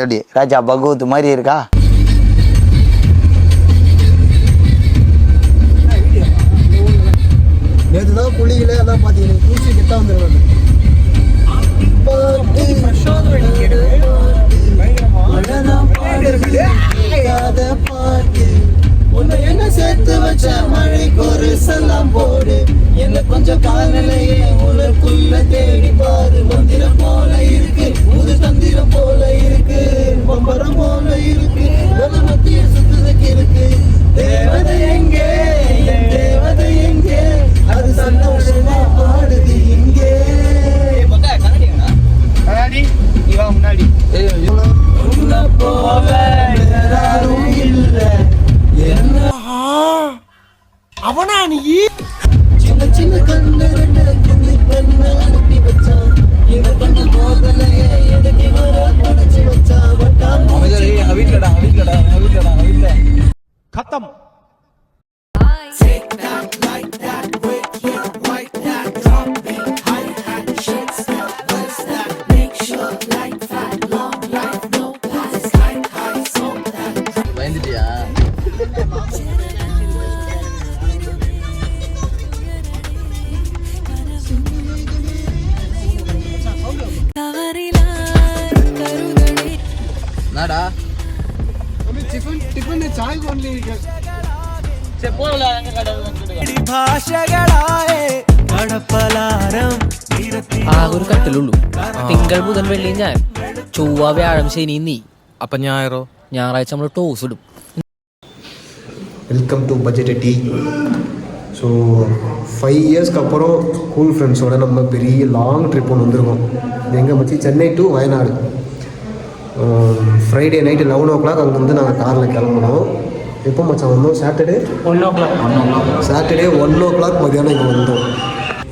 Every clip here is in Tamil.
எப்படி ராஜா பகவத் மாதிரி இருக்கா? நேற்று தான் புள்ளிகளே அதான் பார்த்தீங்கன்னா தூசி கிட்ட வந்துடுவாங்க. என்ன சேர்த்து வச்ச மழைக்கு ஒரு செல்லாம் போடு, என்ன கொஞ்சம் காலநிலையே உனக்குள்ள தேடி பாரு. மந்திரம் போல இருக்கு, புது தந்திரம் போல இருக்கு, பம்பரம் போல இருக்கு, மத்திய சுத்துறதுக்கு இருக்கு. தேவதை எங்கே, தேவதை எங்கே, அது சந்தோஷமா பாடுது இங்கே. முன்னாடி போல யாரும் இல்ல. அவனா நீ சின்ன சின்ன கண்ணு ரெண்டு குந்தி பெண்ணு அனுப்பி வச்சான். இந்த கண்ணு போதலையே எதுக்கு வர படைச்சு வச்சான். வீட்டுல खत्म. பயந்துட்டியா? என்னடா ടിഫിന് ചായ ഒരു കട്ടിലുള്ളൂ. തിങ്കൾ ബുധൻ വെള്ളി ഞാൻ, ചൊവ്വ വ്യാഴം ശനി നീ. അപ്പൊ ഞായറോ? ഞായറാഴ്ച നമ്മൾ ടോസ് ഇടും. Welcome to budget tea. So 5 இயர்ஸ்க்கு அப்புறம் ஸ்கூல் ஃப்ரெண்ட்ஸோட நம்ம பெரிய லாங் ட்ரிப் ஒன்று வந்திருக்கோம். எங்கே மச்சி? Chennai to Wayanad. Friday night 11 o'clock அங்கேருந்து நாங்கள் காரில் கிளம்புனோம். எப்போ மச்சான் வந்தோம்? Saturday 1 o'clock. சாட்டர்டே 1 o'clock மதியானம் இங்கே வந்தோம்.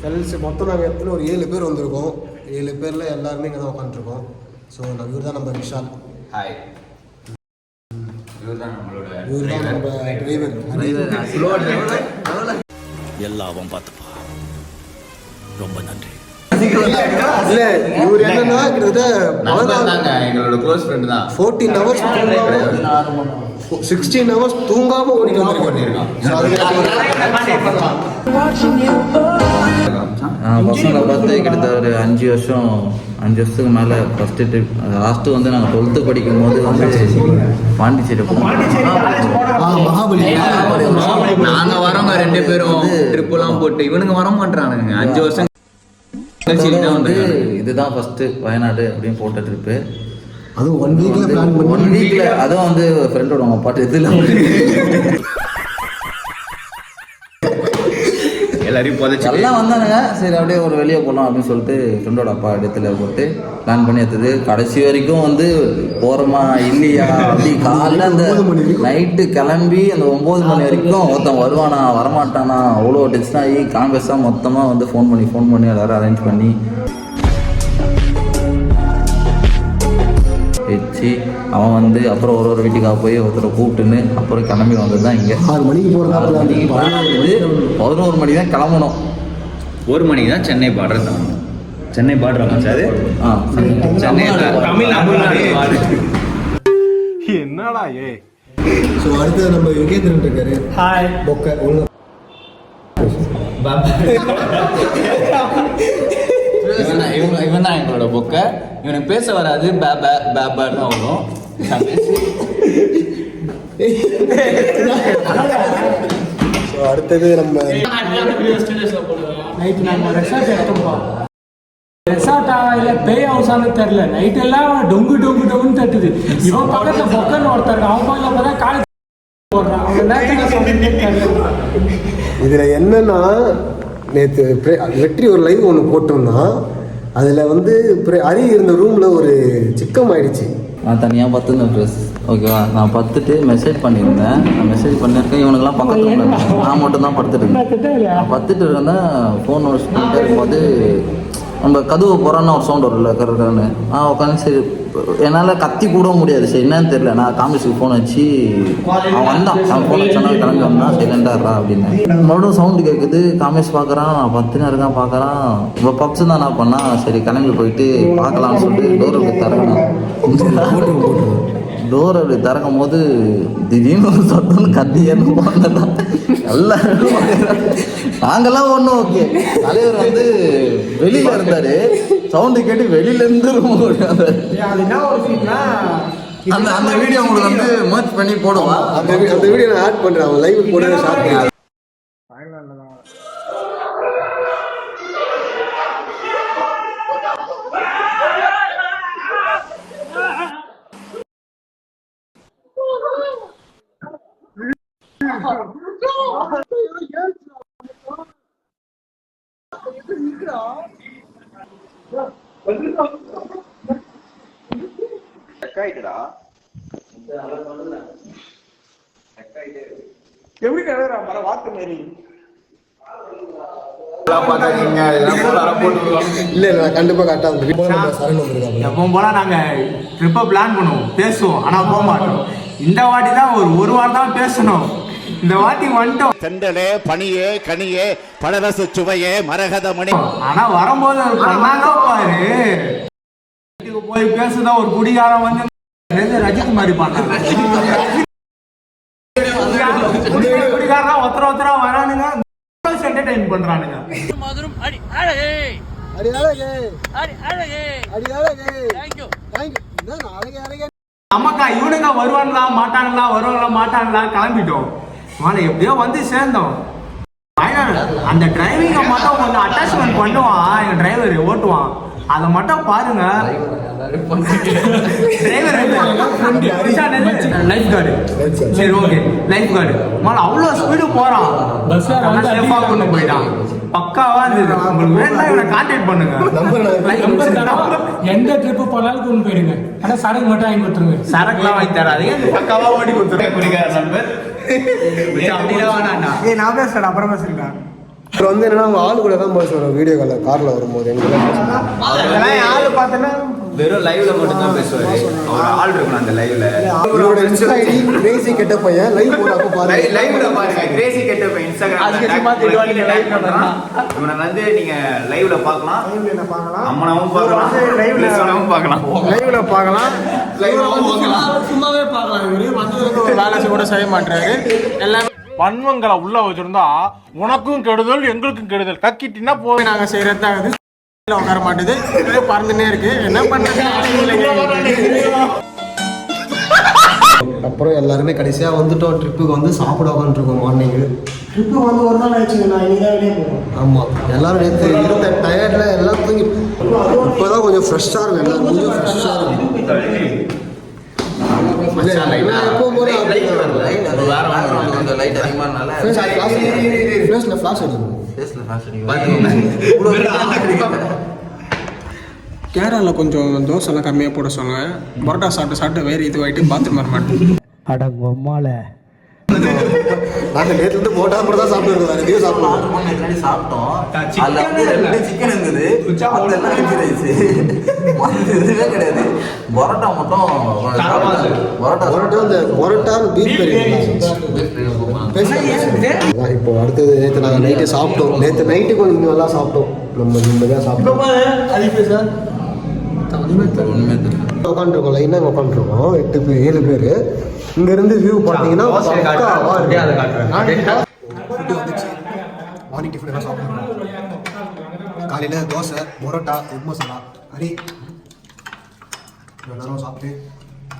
ஃப்ரெண்ட்ஸ் மொத்தம் நாங்கள் எத்தனை ஒரு 7 பேர் வந்திருக்கோம். 7 பேரில் எல்லாருமே இங்கே தான் உட்காந்துருக்கோம். ஸோ இவர் தான் நம்ம விஷால். ஹாய். இவர் தான் நம்ம டிரைவர். எல்லாம் பார்த்துப்பா. ரொம்ப நன்றி. இல்ல இவர் என்னன்னா கிட்டத்தட்ட எங்களோட க்ளோஸ் ஃப்ரெண்ட் தான். 14 hours 16 hours தூங்காம ஓடிட்டு பண்ணிருக்கான். பசங்களை பார்த்து கிட்டத்தட்ட ஒரு 5 வருஷத்துக்கு மேலே ஃபஸ்ட்டு ட்ரிப். லாஸ்ட்டு வந்து நாங்கள் 12th படிக்கும் போது வந்து பாண்டிச்சேரி நாங்கள் வரோங்க 2 பேரும் ட்ரிப்பெல்லாம் போட்டு. இவனுங்க வர மாட்டானுங்க. 5 வருஷம் வந்து இதுதான் ஃபஸ்ட்டு வயநாடு அப்படின்னு போட்ட ட்ரிப்பு. அதுவும் 1 வீக்ல பிளான் பண்ணி 1 வீக்ல அதுவும் வந்து ஃப்ரெண்டோட அவங்க பாட்டு இதில் எல்லாரையும் போதச்சு எல்லாம் வந்தானுங்க. சரி அப்படியே ஒரு வெளியே போகலாம் அப்படின்னு சொல்லிட்டு ஃப்ரெண்டோட அப்பா இடத்துல போட்டு பிளான் பண்ணி எடுத்தது. கடைசி வரைக்கும் வந்து போகிறோமா இல்லையா அப்படி காலைல அந்த நைட்டு கிளம்பி அந்த 9 மணி வரைக்கும் ஒருத்தன் வருவானா வரமாட்டானா அவ்வளோ டென்ஷன் ஆகி காம்பஸாக மொத்தமாக வந்து ஃபோன் பண்ணி எல்லோரும் அரேஞ்ச் பண்ணி வச்சு அவன் வந்து அப்புறம் ஒரு வீட்டுக்காக போய் ஒருத்தரை கூப்பிட்டுன்னு அப்புறம் கிளம்பி வந்தது தான் இங்கே. 6 மணிக்கு போகிறதா 11 மணி தான் கிளம்பணும். 1 மணிக்கு தான் சென்னை பார்டர் தான். Chennai border sir. சென்னை தமிழ்நாடு. என்னடா ஏ. ஸோ அடுத்து நம்ம யுகேந்திரன் இருக்காரு. ஹாய் பொக்க உள்ள இவன் தான் எங்களோட பொக்க. இவனுக்கு பேச வராது. பேபான்னு வரும். ஸோ அடுத்தது நம்ம நைட்டு நாங்கள் ரெசார்ட் எடுத்தோம்ப்பா. ரெசார்ட்டா இல்லை பேய் ஹவுஸானு தெரில. நைட் எல்லாம் டொங்குன்னு தட்டுது. இவன் பக்கத்தில் பொக்கன்னு ஒருத்தர் அவன் பக்கத்தில் பார்த்தா காலேஜ் போடுறான். அவன் இதில் என்னன்னா நேற்று வெற்றி ஒரு லைவ் ஒன்று போட்டிருந்தான். அதில் வந்து அரி இருந்த ரூமில் ஒரு சிக்கம் ஆயிடுச்சு. நான் தனியாக பார்த்துருந்தேன் ட்ரெஸ். ஓகேவா, நான் பார்த்துட்டு மெசேஜ் பண்ணியிருந்தேன். நான் மெசேஜ் பண்ணியிருக்கேன். இவனுக்குலாம் பக்கத்தில் நான் மட்டும் தான் படுத்துட்டு இருந்தேன். நான் படுத்துட்டு இருக்கேன். ஃபோன் வச்சுட்டு இருக்கும்போது நம்ம கதவு போகிறான்னு ஒரு சவுண்ட் வரும்ல கருன்னு. உட்காந்து சரி என்னால் கத்தி கூட முடியாது. சரி என்னன்னு தெரியல. நான் காமிஸுக்கு ஃபோன் வச்சு அவன் வந்தான். அவன் ஃபோன் வச்சானா கிளம்பி வந்தான். சைலண்டாடுறா அப்படின்னு மறுபடியும் சவுண்டு கேட்குது. காமிஸ் பார்க்குறான். நான் 10 நேரம் தான் பார்க்குறான். இப்போ பப்ஸ் தான் நான் பண்ணா. சரி கிளம்பி போயிட்டு பார்க்கலாம்னு சொல்லிட்டு டோர் அப்படி திறக்கணும். டோர் அப்படி திறக்கும் போது திடீர்னு ஒரு சத்தம் கத்தியன்னு போனதான் எல்லாரும் நாங்கெல்லாம் ஒன்றும் ஓகே. தலைவர் வந்து வெளியில இருந்தாரு. சவுண்டு கேட்டு வெளியில இருந்து அந்த அந்த வீடியோ உங்களுக்கு வந்து மர்ச் பண்ணி போடுவான். அந்த வீடியோ நான் ஆட் பண்றேன். அவன் லைவ் போட ஷார்ட் பண்ணி எப்படி மர வாக்கு மாரி இல்ல நான் கண்டிப்பா கரெக்டா வந்து எப்பவும் போல நாங்க ட்ரிப்பை பிளான் பண்ணுவோம், பேசுவோம், ஆனா போக மாட்டோம். இந்த வாட்டி தான் ஒரு வாரம் தான் பேசணும். இந்த வாட்டி வந்துட்டோம். தெண்டலே பனியே கனியே பழரச சுவையே மரகத மணி. ஆனா வரும்போது பண்ணாங்க பாரு. வீட்டுக்கு போய் பேசுதான் ஒரு குடிகாரம் வந்து ரஜினிகுமாரி பண்ணாங்க. குடிகாரனா ஒருத்தரா வரானுங்க, என்டர்டெயின் பண்றானுங்க. நமக்கா இவனுங்க வருவாங்களா மாட்டாங்களா கிளம்பிட்டோம். எப்படியோ வந்து சேர்ந்தோம். அந்த டிரைவிங்கை மட்டும் கொஞ்சம் அட்டாச்மெண்ட் பண்ணுவான். எங்க டிரைவர் ஓட்டுவான், அதை மட்டும் பாருங்க. லைஃப் கார்டு, சரி ஓகே லைஃப் கார்டு அவ்வளோ ஸ்பீடு போறான். கொண்டு போயிட்டான். பக்காவா இருந்தது. உங்களுக்கு வேணா இவனை கான்டாக்ட் பண்ணுங்க. எந்த ட்ரிப்பு போனாலும் கொண்டு போயிடுங்க. ஆனா சரக்கு மட்டும் வாங்கி கொடுத்துருங்க. சரக்குலாம் வாங்கி தராதீங்க, பக்காவா ஓடி கொடுத்துருங்க. குடிக்கார நண்பர் நான் பேசுறேன், அப்புறம் பேசுறேன். அப்புறம் வந்து என்னன்னா அவங்க ஆளு கூட தான் பேசுவாங்க. வீடியோ கார்ல வரும்போது ஆளு பார்த்தேன்னா வெறும் லைவ்ல மட்டும் தான் பேசுவாரு. அவர் ஆள் இருக்கணும் அந்த லைவ்ல. அவரோட இன்ஸ்டா ஐடி கிரேசி கெட்ட பையன் லைவ் போறப்ப பாருங்க. லைவ்ல பாருங்க. கிரேசி கெட்ட பையன் இன்ஸ்டாகிராம்ல இவனை வந்து நீங்க லைவ்ல பார்க்கலாம். அம்மனாவும் பார்க்கலாம், லைவ்லவும் பார்க்கலாம். லைவ்ல பார்க்கலாம், சும்மாவே பார்க்கலாம். இவரு வந்து ஒரு வேலை கூட செய்ய மாட்டாரு. எல்லாமே பன்மங்களை உள்ள வச்சிருந்தா உனக்கும் கெடுதல் எங்களுக்கும் கெடுதல். கக்கிட்டினா போய் நாங்க செய்யறது தான் உட்கார மாட்டேது, பறந்துனே இருக்கு. என்ன பண்றது? அப்புறம் எல்லாருமே கடைசியா வந்துட்டோம். ட்ரிப்புக்கு வந்து சாப்பிட உட்காந்துருக்கோம். மார்னிங்கு ட்ரிப்பு வந்து ஒரு நாள் ஆயிடுச்சுங்க. நான் இன்னைக்கு தான் வெளியே போகிறோம். ஆமாம், எல்லாரும் நேற்று இருந்த டயர்டில் எல்லாம் தூங்கி இப்போதான் கொஞ்சம் ஃப்ரெஷ்ஷாக இருக்கும். எல்லாரும் கொஞ்சம் ஃப்ரெஷ்ஷாக இருக்கும். எப்பவும் போல ஃப்ளாஷ் அடிக்கும். கேரளாவில் கொஞ்சம் தோசைலாம் கம்மியாக போட சொன்னாங்க. பரோட்டா சாப்பிட்டு வேறு இதுவாகிட்டு பாத்ரூம் வர மாட்டேன். நாங்கள் நேற்று போட்டா கூட தான் சாப்பிடுவோம். வேறு எதையும் சாப்பிடுவோம். சாப்பிட்டோம். அதில் வந்து 2 சிக்கன் இருந்தது. அதெல்லாம் வெஜ் ரைஸ் எதுவுமே கிடையாது. பரோட்டா மட்டும் பரோட்டா பீஃப் கறி. இப்போ அடுத்தது நேற்று நாங்கள் நைட்டு சாப்பிட்டோம். நேற்று நைட்டு கொஞ்சம் நல்லா சாப்பிட்டோம். நம்ம நிம்மதியாக சாப்பிட்டோம். உட்காந்துருக்கோம். லைனாக உட்காந்துருக்கோம். 7 பேர். இங்கேருந்து வியூ பார்த்தீங்கன்னா ஃபுட்டு வந்துச்சு. மார்னிங் டிஃபன் எல்லாம் சாப்பிடுவோம். காலையில் தோசை, பரோட்டா, எக் மசாலா, கறி எல்லாரும் சாப்பிட்டு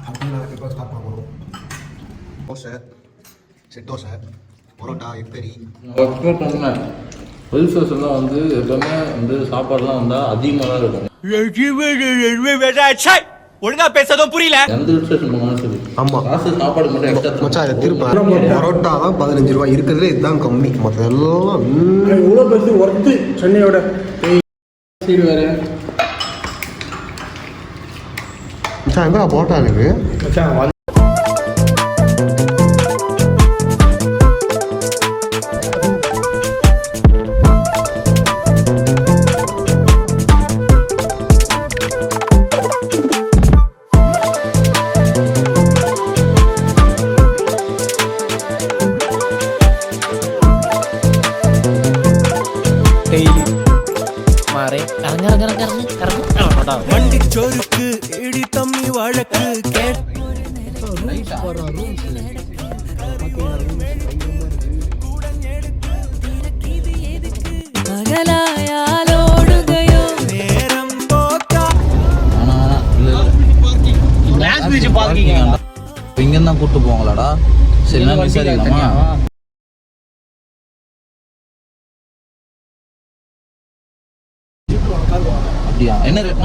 அப்படியே நாங்கள் டிஃபன் ஸ்டார்ட் பண்ண போகிறோம். தோசை, செட் தோசை, பரோட்டா, எக் கறி. வெல்ஃபேர்ஸ் எல்லாம் வந்து எப்பவுமே வந்து சாப்பாடுலாம் வந்தால் அதிகமாக தான் இருக்கும். ஒழுங்கா பேசதும் புரியல. எந்த ரிலேஷன் போனாலும் சரி. ஆமாம், காசு சாப்பாடு மட்டும் எக்ஸ்ட்ரா மச்சா. இதை திரும்ப பரோட்டா தான் 15 ரூபா இருக்கிறதுல இதுதான் கம்மி. மற்ற எல்லாம் இவ்வளோ பெருசு ஒர்த்து சென்னையோட. சீடு வேறு மச்சா எங்கே பரோட்டா எனக்கு சொருக்கு இடி தம்மி வழக்கு நேரம் போக்கா இங்க தான் கூட்டு போவாங்களாடா? சரி நான் விசாரிக்கலாமா? அப்படியா? என்ன ரேட்?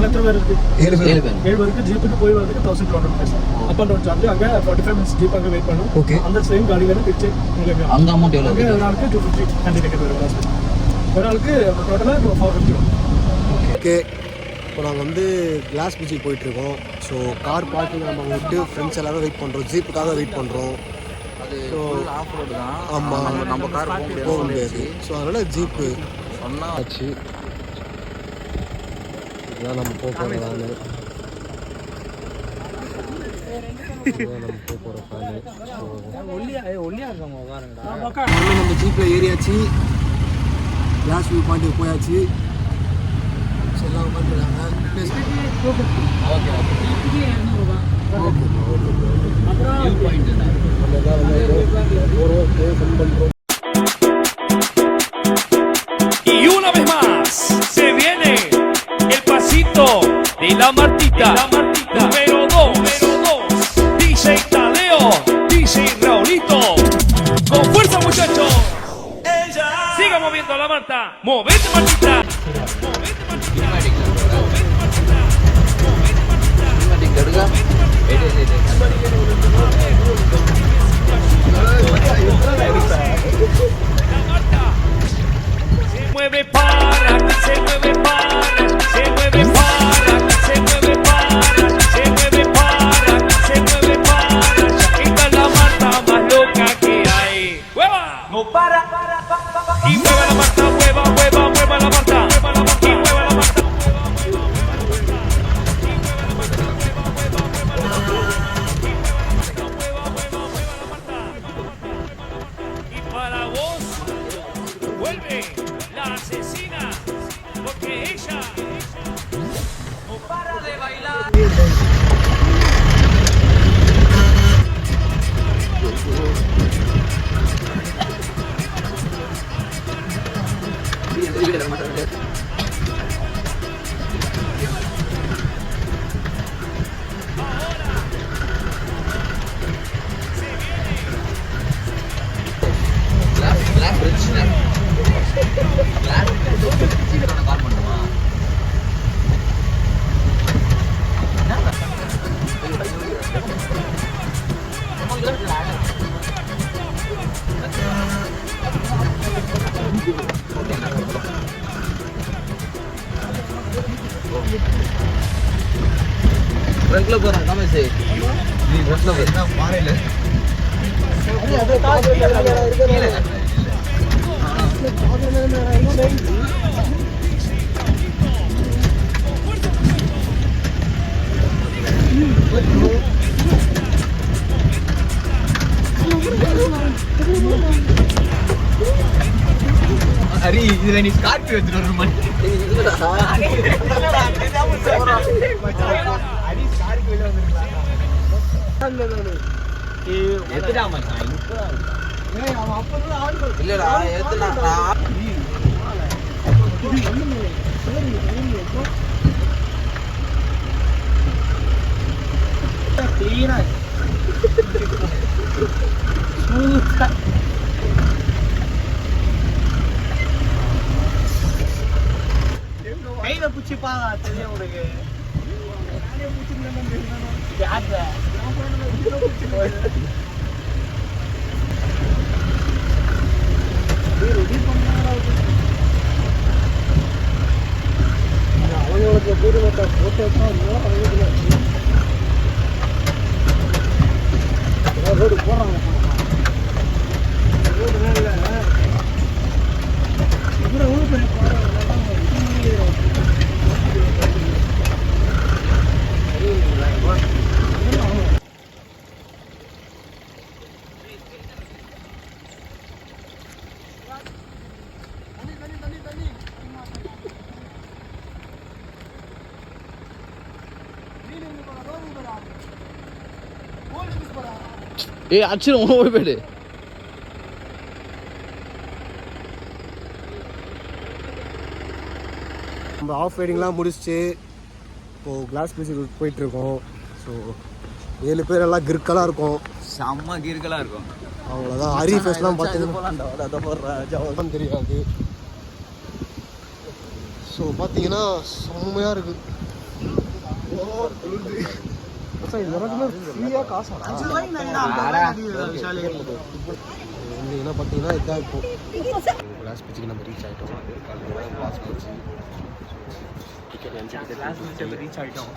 எத்தனை பேர் இருக்கு? 7 பேர். 7 பேருக்கு ஜீப்புக்கு போய் வரதுக்கு 1200 rupees. Up and down charge. அங்கே 45 minutes ஜீப் அங்கே வெயிட் பண்ணும். ஓகே. அந்த சேம் காடி வேணும் திருச்சி உங்களுக்கு. அங்க அமௌண்ட் எவ்வளவு? அங்கே ஒரு ஆளுக்கு 250 கண்டி டிக்கெட் வரும் காசு. ஒரு ஆளுக்கு டோட்டலாக 450 வரும். ஓகே. இப்போ நாங்கள் வந்து கிளாஸ் பீச்சுக்கு போயிட்டுருக்கோம். ஸோ கார் பார்க்கிங் நம்ம விட்டு ஃப்ரெண்ட்ஸ் எல்லாரும் வெயிட் பண்ணுறோம். ஜீப்புக்காக வெயிட் பண்ணுறோம். ஸோ ஆஃப் ரோடு தான். ஆமாம், நம்ம கார் போக முடியாது. ஸோ அதனால் ஜீப்பு சொன்னா ஆச்சு. இதுதான் நம்ம போக போகிற வேலை. நம்ம ஜீப்பில் ஏறியாச்சு. கிளாஸ் வியூ பாயிண்ட்டுக்கு போயாச்சு. எல்லாம் உட்காந்துருக்காங்க. Y una vez más se viene el pasito de la Martita. Número 2. DJ Tadeo, DJ Raulito. Con fuerza, muchachos. Siga moviendo la Marta. Movete, Martita. Se mueve para, se mueve para, se mueve para, se mueve para, se mueve para, se mueve para. Esta es la Marta más loca que hay. ¡Hueva! No para. Y mueva la Marta, mueva, mueva, mueva la Marta. Y mueva la Marta. Y para vos vuelve la asesina, porque ella no para de bailar. ஃப்ரண்ட்ல போறேன் காமேஷ். நீ ஃப்ரண்ட்ல போற. நான் பாறையில. ஹரி இதுல நீ ஸ்கார்பியோ எடுத்துட்டு வர மாதிரி. இல்லடா ஏத்துனா கையில பிடிச்சிப்பா தெரியும் உனக்கு. அவங்களுக்கு பூர்வத்தை போட்டோ ரோடு போடுறாங்க. ரோடு இல்லை இவ்வளோ பெரிய ஏய் அடிச்சிடும் ஓடி போயிடு. நம்ம ஆஃப் ரைடிங்லாம் முடிச்சுட்டு இப்போது கிளாஸ் பிரிட்ஜுக்கு போயிட்டுருக்கோம். ஸோ 7 பேர் எல்லாம் கிறுக்கலாக இருக்கும், செம்ம கீர்களாக இருக்கும். அவ்வளோதான். ஹரி ஃபேஸ்லாம் பார்த்தீங்கன்னா தெரியாது. ஸோ பார்த்தீங்கன்னா செம்மையாக இருக்குது. ஃப்ரீயாக காசு என்ன பார்த்தீங்கன்னா இதான் இப்போ கிளாஸ் பிரிட்ஜுக்கு நம்ம ரீச் ஆகிட்டோம். கிளாஸ் பிரிட்ஜ் ரீச் ஆகிட்டோம்.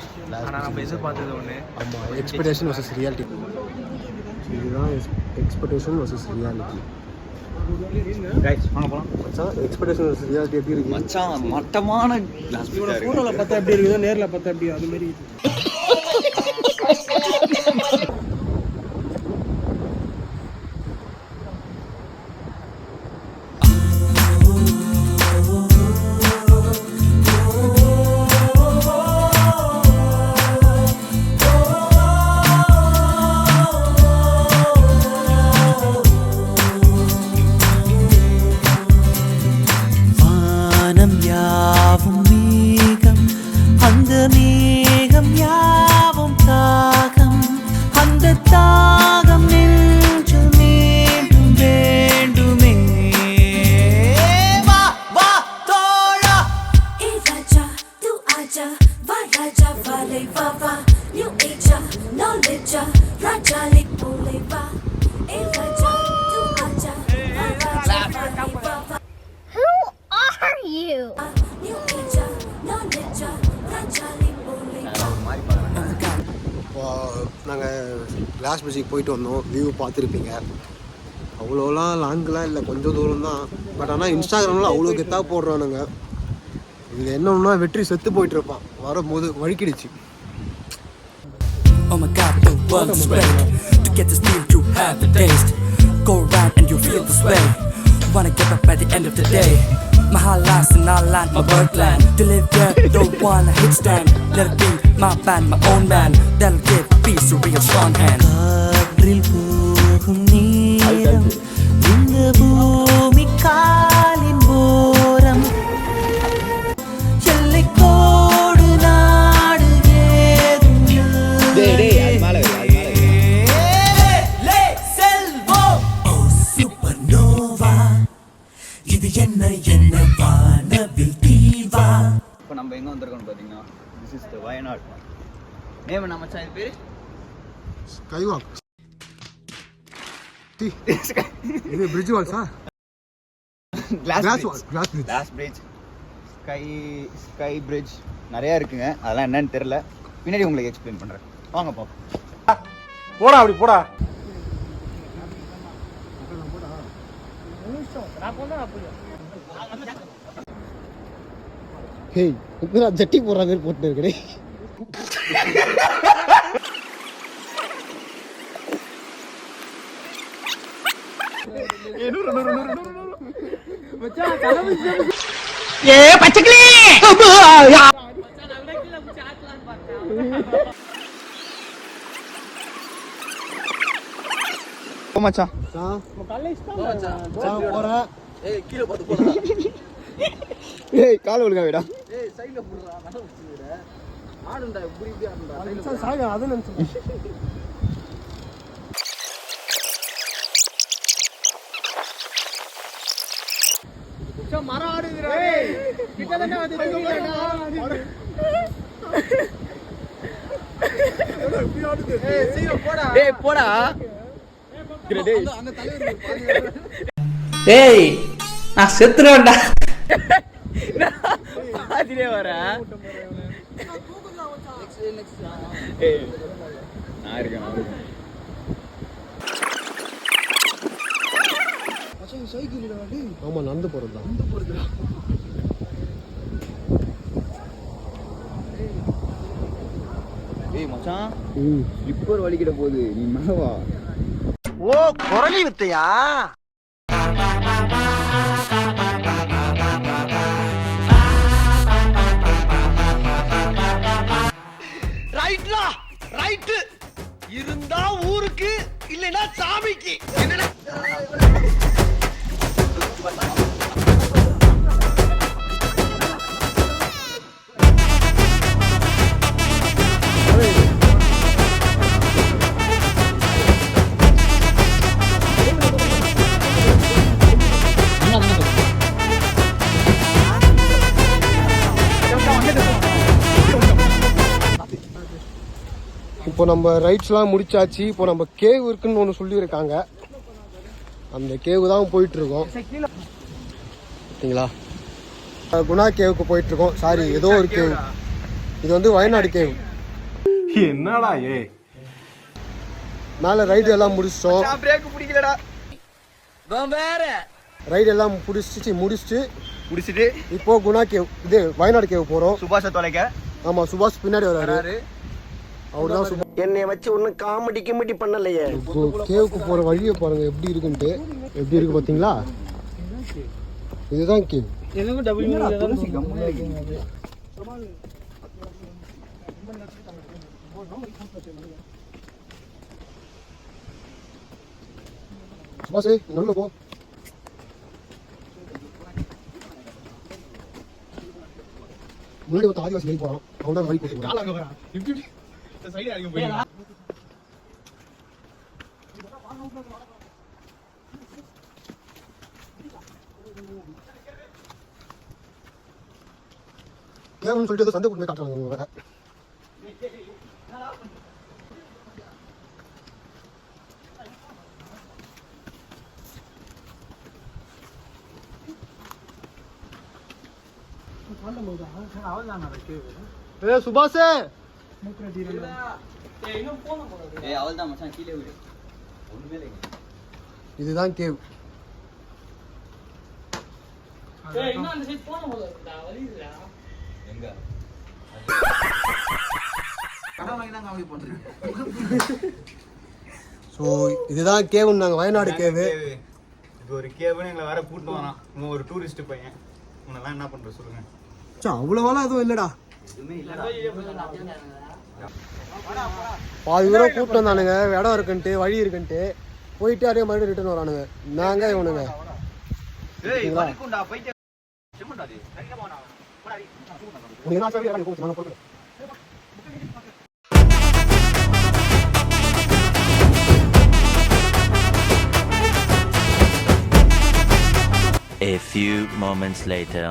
ஆனால் நம்ம எதிர்பார்த்தது ஒன்று. ஆமாம், எக்ஸ்பெக்டேஷன் வர்சஸ் ரியாலிட்டி. இதுதான் எக்ஸ்பெக்டேஷன் வர்சஸ் ரியாலிட்டி. வாங்க போகலாம் மச்சான், எக்ஸ்பெக்டேஷன் வர்சஸ் ரியாலிட்டி எப்படி இருக்கு மச்சான்? மட்டமான கிளாஸ் ஃபோட்டோவில் பார்த்தா எப்படி இருக்குதோ நேரில் பார்த்தா எப்படி அது மாதிரி நாங்கள் கிளாஸ் பிரிட்ஜுக்கு போயிட்டு வந்தோம். வியூ பார்த்துருப்பீங்க. அவ்வளோலாம் லாங்கெலாம் இல்லை, கொஞ்சம் தூரம் தான். பட் ஆனால் இன்ஸ்டாகிராமில் அவ்வளோ கெத்தாக போடுறானுங்க. இதில் என்னன்னா வெற்றி செத்து போயிட்டு இருப்பான், வரும்போது வழுக்கிடுச்சு. Oh my God, the world is ready to get this deal, you have the taste. Go around and you feel this way. Wanna get up at the end of the day. My heart lies in our land, my birdland. To live there, don't wanna hit stand. Let it be my band, my own man. That'll give peace a real strong hand. காற்றில் போகும் நீரம் இந்த பூமி காலின் ஓரம் எல்லை கோடு நாடு ஏதும் சூப்பர்னோவா இது என்ன என்ன வானவில் தீவா. இப்போ நம்ம எங்கே வந்திருக்கோம்னு பார்த்தீங்கன்னா this is the Wayanad. Name என்ன மச்சான்? இது பேர் ஸ்கைவாக். இது பிரிட்ஜ் வால்ஸா? கிளாஸ் பிரிட்ஜ், ஸ்கை பிரிட்ஜ் நிறையா இருக்குங்க. அதெல்லாம் என்னன்னு தெரியல, பின்னாடி உங்களுக்கு எக்ஸ்பிளைன் பண்ணுறேன். வாங்க பாப்போம். போடா அப்படி போடா. ஹேய், இப்போ ஜட்டி போடுற மாதிரி போட்டு இருக்கே. ஏ பச்சைக்கிளி மச்சான் போறேன். ஏய் கீழே பார்த்து போடா. ஏய் கால் ஒழுங்கா விடா. ஏய் சைடுல போடுறா, நல்லா வச்சுடுடா. ஆடுடா, இப்படி இப்படி ஆடுடா. சாக அது நினைச்சேன். மரம் ஆடுதுடா. கிட்ட தான வந்து ஏய் சீக்கிரம் போடா. டேய் போடா. அந்த தலைவர் டேய் நான் செத்துறேன்டா. பாதிலே வர. ஏய் நான் இருக்கேன். ஆமா, நடந்து போறதா. ஏய் மச்சான், ஸ்லிப்பர் வலிக்கிட போகுது, நீ மேவா. ஓ குரலி வித்தையா? ரைட்லா ரைட்டு இருந்தா ஊருக்கு, இல்லைன்னா சாமிக்கு என்னடா இப்போ நம்ம ரைட்ஸ்லாம் முடிச்சாச்சு. இப்போ நம்ம கேவ் இருக்குன்னு ஒன்று சொல்லியிருக்காங்க. அந்த கேவு தான் போயிட்டுருக்கோம். பார்த்தீங்களா, குணா கேவுக்கு போயிட்டுருக்கோம். சாரி, ஏதோ ஒரு கேவ். இது வந்து வயநாடு கேவ். என்னடா மேலே ரைடு எல்லாம் முடிச்சிட்டோம். பிரேக் பிடிக்கலடா. ரைடு எல்லாம் முடிச்சுட்டு இப்போ குணா கேவ், இது வயநாடு கேவ் போகிறோம். சுபாஷ தொலைக்க. ஆமாம், சுபாஷ் பின்னாடி வராரு. அவர் தான் என்னை வச்சு ஒன்றும் காமெடி பண்ணலையே. இப்போ கேவுக்கு போகிற வழியை பாருங்கள் எப்படி இருக்குன்ட்டு. எப்படி இருக்கு பார்த்தீங்களா? இதுதான் கேவ். சுபாஷ் நல்ல போ. முன்னாடி ஒரு ஆதிவாசி வெளியே போகிறான். அவன் தான் வழி போட்டு கேவன்னு சொல்லிட்டு சந்தை கூட்டு போய் காட்டுறாங்க வேற. சுபாஷ் இதுதான் கேவ். ஸோ இதுதான் கேவுன்னு நாங்கள் வயநாடு கேவு. இது ஒரு கேவுன்னு எங்களை வேற கூட்டு வரான். இவன் ஒரு டூரிஸ்ட் பையன். உன்னெல்லாம் என்ன பண்ற சொல்லுங்க. அவ்வளோவெல்லாம் எதுவும் இல்லைடா. பாதி தூரம் கூப்பிட்டு வந்தானுங்க, இடம் இருக்குன்ட்டு, வழி இருக்குன்ட்டு. போயிட்டு அதே மாதிரி ரிட்டர்ன் வரானுங்க. நாங்க இவனுங்க A few moments later.